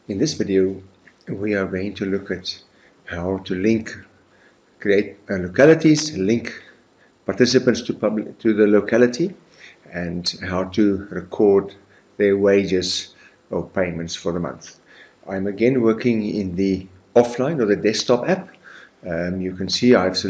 In this video, we are going to look at how to create localities, link participants to the locality, and how to record their wages or payments for the month. I'm again working in the offline or the desktop app. You can see I've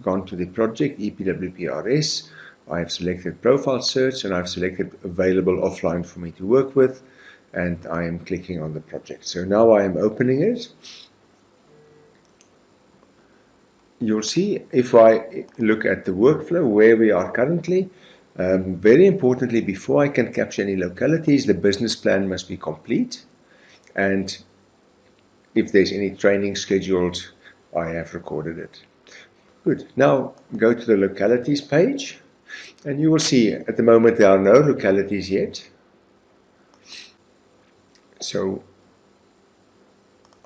gone to the project EPWPRS. I've selected profile search and I've selected available offline for me to work with, and I am clicking on the project. So now I am opening it. You'll see if I look at the workflow where we are currently, very importantly, before I can capture any localities, the business plan must be complete, and if there's any training scheduled, I have recorded it. Good. Now go to the localities page, and you will see at the moment there are no localities yet. So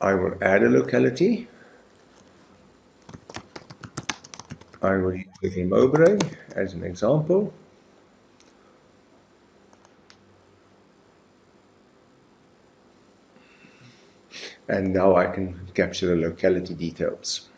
I will add a locality. I will use Little Mowbray as an example. And now I can capture the locality details.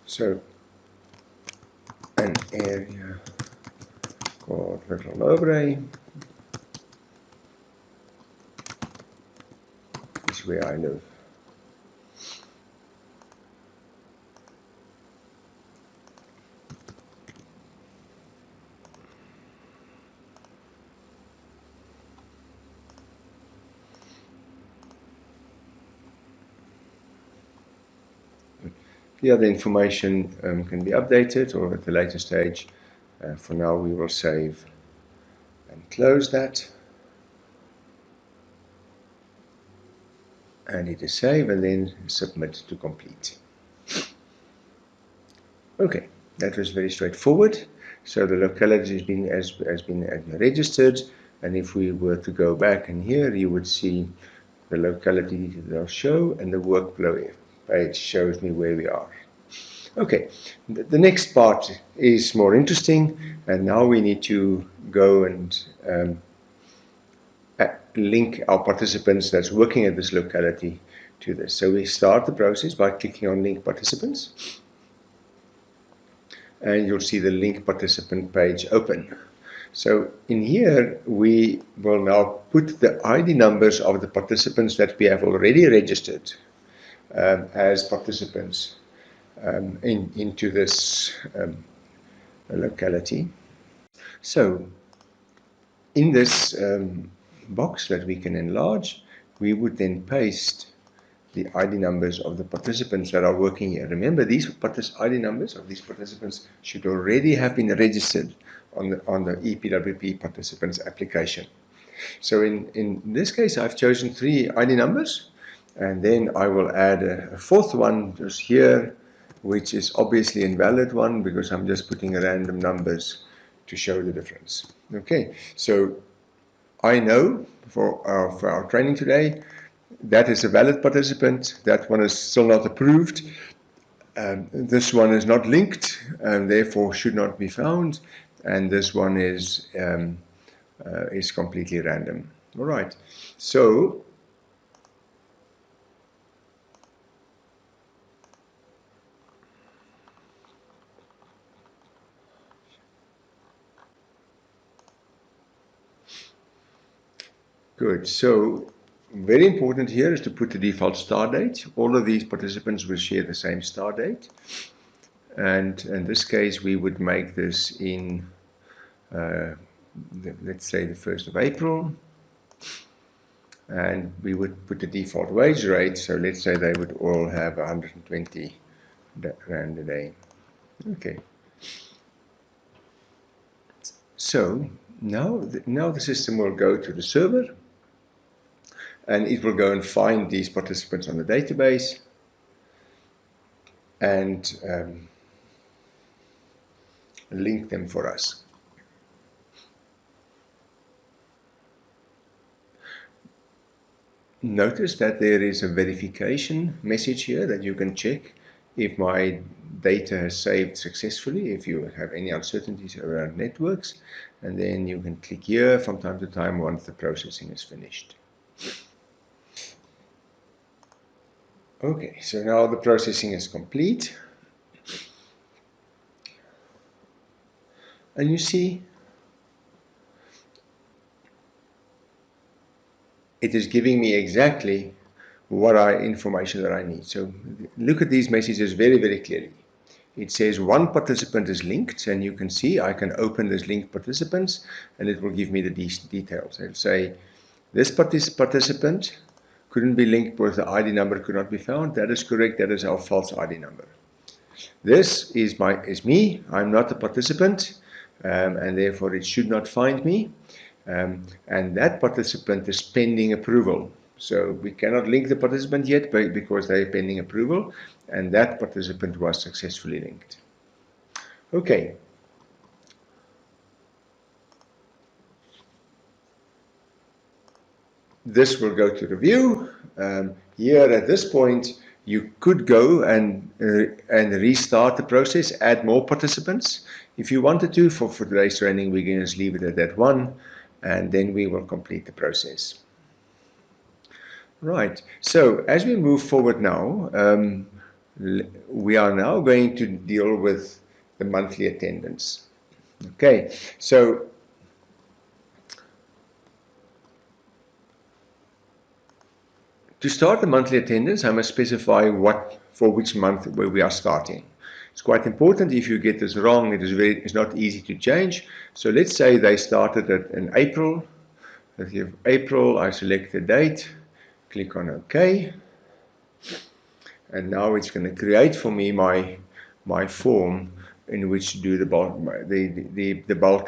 So an area called Little Mowbray is where I live. The other information can be updated or at a later stage. For now, we will save and close that. And hit save and then submit to complete. Okay, that was very straightforward. So the locality has been registered, and if we were to go back in here, you would see the locality they'll show, and the workflow page shows me where we are. Okay, the next part is more interesting, and now we need to go and link our participants that's working at this locality to this. So we start the process by clicking on Link Participants, and you'll see the link participant page open. So in here, we will now put the ID numbers of the participants that we have already registered as participants into this locality. So in this box that we can enlarge, we would then paste the ID numbers of the participants that are working here. Remember, these ID numbers of these participants should already have been registered on the EPWP participants application. So in this case, I've chosen 3 ID numbers, and then I will add a fourth one just here, which is obviously an invalid one because I'm just putting random numbers to show the difference. Okay, so I know for our training today, that is a valid participant. That one is still not approved. This one is not linked and therefore should not be found. And this one is completely random. All right. So good. So very important here is to put the default start date. All of these participants will share the same start date. And in this case, we would make this in, let's say, the 1st of April. And we would put the default wage rate. So let's say they would all have 120 rand a day. Okay. So now the system will go to the server, and it will go and find these participants on the database and link them for us. Notice that there is a verification message here that you can check if my data has saved successfully, if you have any uncertainties around networks, and then you can click here from time to time once the processing is finished. Okay, so now the processing is complete. And you see, it is giving me exactly what information that I need. So look at these messages very, very clearly. It says one participant is linked, and you can see I can open this linked participants, and it will give me the details. It'll say this participant couldn't be linked because the ID number could not be found. That is correct. That is our false ID number. This is me. I'm not a participant, and therefore it should not find me. And that participant is pending approval. So we cannot link the participant yet because they are pending approval, and that participant was successfully linked. Okay. This will go to review. Here at this point, you could go and restart the process, add more participants. If you wanted to, for today's training, we're going to just leave it at that one, and then we will complete the process. Right, so as we move forward now, we are now going to deal with the monthly attendance. Okay, so to start the monthly attendance, I must specify for which month where we are starting. It's quite important. If you get this wrong, it's not easy to change. So let's say they started in April. Let's give April, I select the date, click on OK. And now it's going to create for me my form in which to do the bulk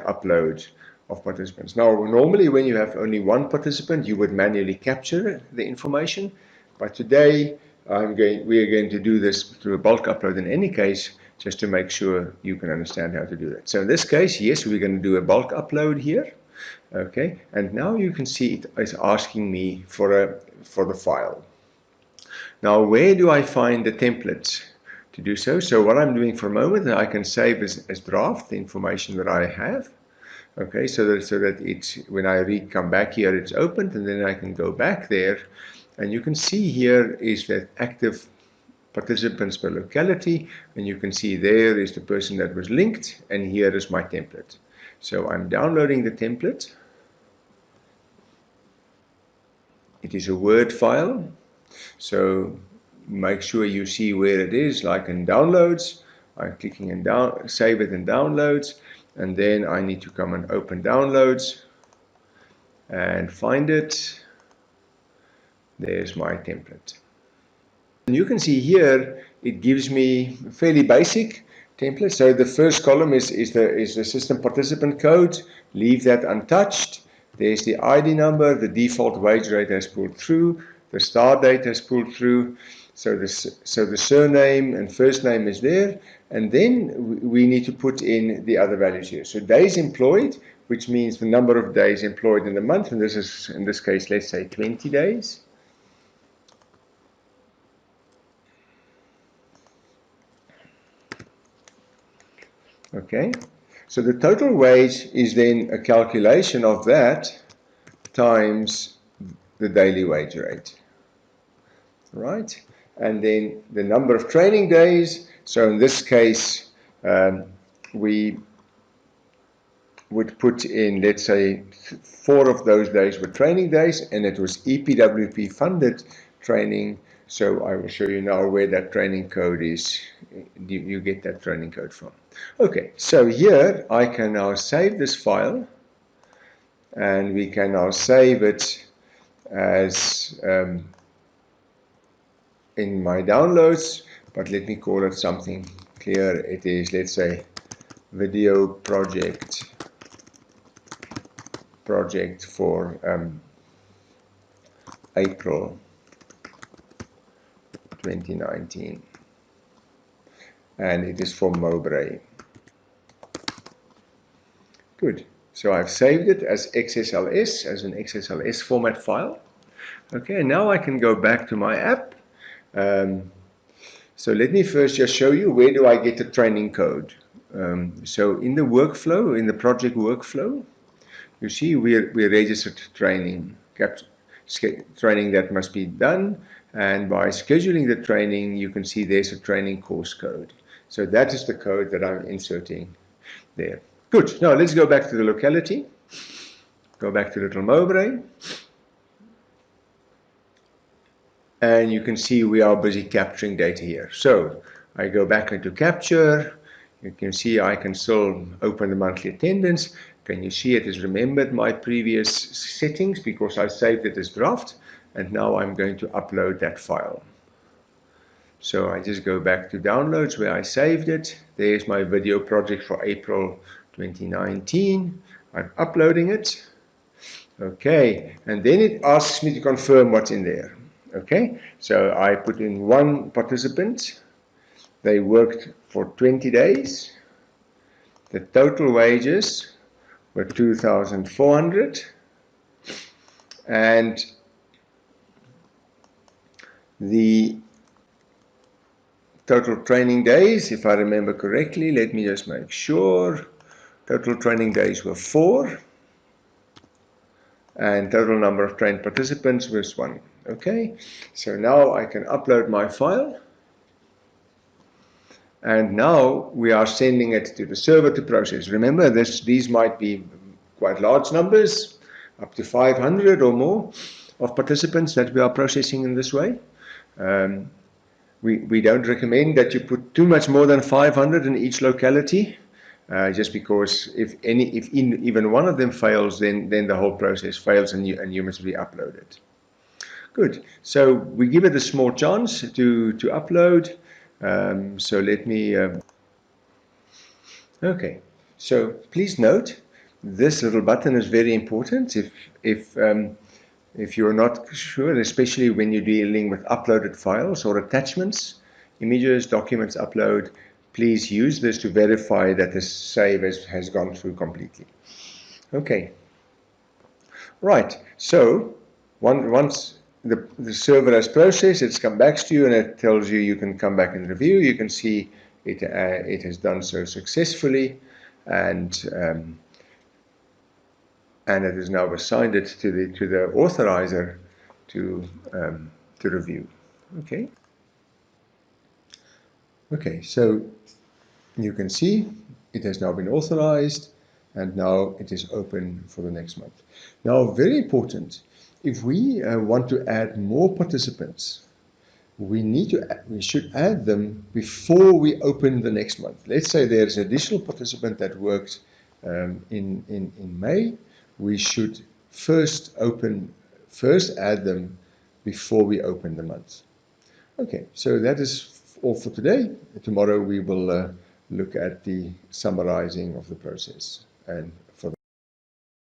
upload of participants. Now, normally when you have only one participant, you would manually capture the information. But today, we are going to do this through a bulk upload in any case, just to make sure you can understand how to do that. So in this case, yes, we're going to do a bulk upload here. Okay, and now you can see it is asking me for the file. Now, where do I find the templates to do so? So what I'm doing for a moment, I can save as draft the information that I have. Okay, so that it's, when I come back here, it's opened, and then I can go back there, and you can see here is that active participants per locality, and you can see there is the person that was linked, and here is my template. So I'm downloading the template. It is a Word file, so make sure you see where it is, like in downloads. I'm clicking in save it in downloads, and then I need to come and open downloads and find it. There's my template. And you can see here it gives me a fairly basic template. So the first column is the system participant code. Leave that untouched. There's the ID number, the default wage rate has pulled through, the start date has pulled through. So the surname and first name is there, and then we need to put in the other values here. So days employed, which means the number of days employed in the month, and this is, in this case, let's say 20 days. Okay, so the total wage is then a calculation of that times the daily wage rate, right? And then the number of training days. So in this case, we would put in, let's say, 4 of those days were training days, and it was EPWP funded training. So I will show you now where that training code is. You get that training code from. Okay, so here I can now save this file, and we can now save it as in my downloads, but let me call it something clear. It is, let's say, video project for April 2019, and it is for Mowbray. Good. So I've saved it as XSLS, as an XSLS format file. Okay, now I can go back to my app. So let me first just show you where do I get the training code. So in the workflow, in the project workflow, you see we registered training, training that must be done, and by scheduling the training, you can see there's a training course code. So that is the code that I'm inserting there. Good. Now let's go back to the locality. Go back to Little Mowbray. And you can see we are busy capturing data here. So I go back into capture. You can see I can still open the monthly attendance. Can you see it has remembered my previous settings because I saved it as draft, and now I'm going to upload that file. So I just go back to downloads where I saved it. There's my video project for April 2019. I'm uploading it. Okay, and then it asks me to confirm what's in there. Okay, so I put in one participant. They worked for 20 days. The total wages were 2,400, and the total training days, if I remember correctly, let me just make sure, total training days were 4, and total number of trained participants was 1. Okay, so now I can upload my file, and now we are sending it to the server to process. Remember, these might be quite large numbers, up to 500 or more of participants that we are processing in this way. We don't recommend that you put too much more than 500 in each locality, just because if even one of them fails, then the whole process fails and you must re-upload it. Good. So we give it a small chance to upload. So let me. Okay. So please note, this little button is very important. If you're not sure, especially when you're dealing with uploaded files or attachments, images, documents upload, please use this to verify that the save has gone through completely. Okay. Right. So once the server has processed, it's come back to you and it tells you you can come back and review. You can see it has done so successfully, and it has now assigned it to the authorizer to review. Okay. Okay. So you can see it has now been authorized, and now it is open for the next month. Now, very important, if we want to add more participants, we should add them before we open the next month. Let's say there's an additional participant that worked in May. We should first add them before we open the month. Okay, so that is all for today. Tomorrow we will look at the summarizing of the process and for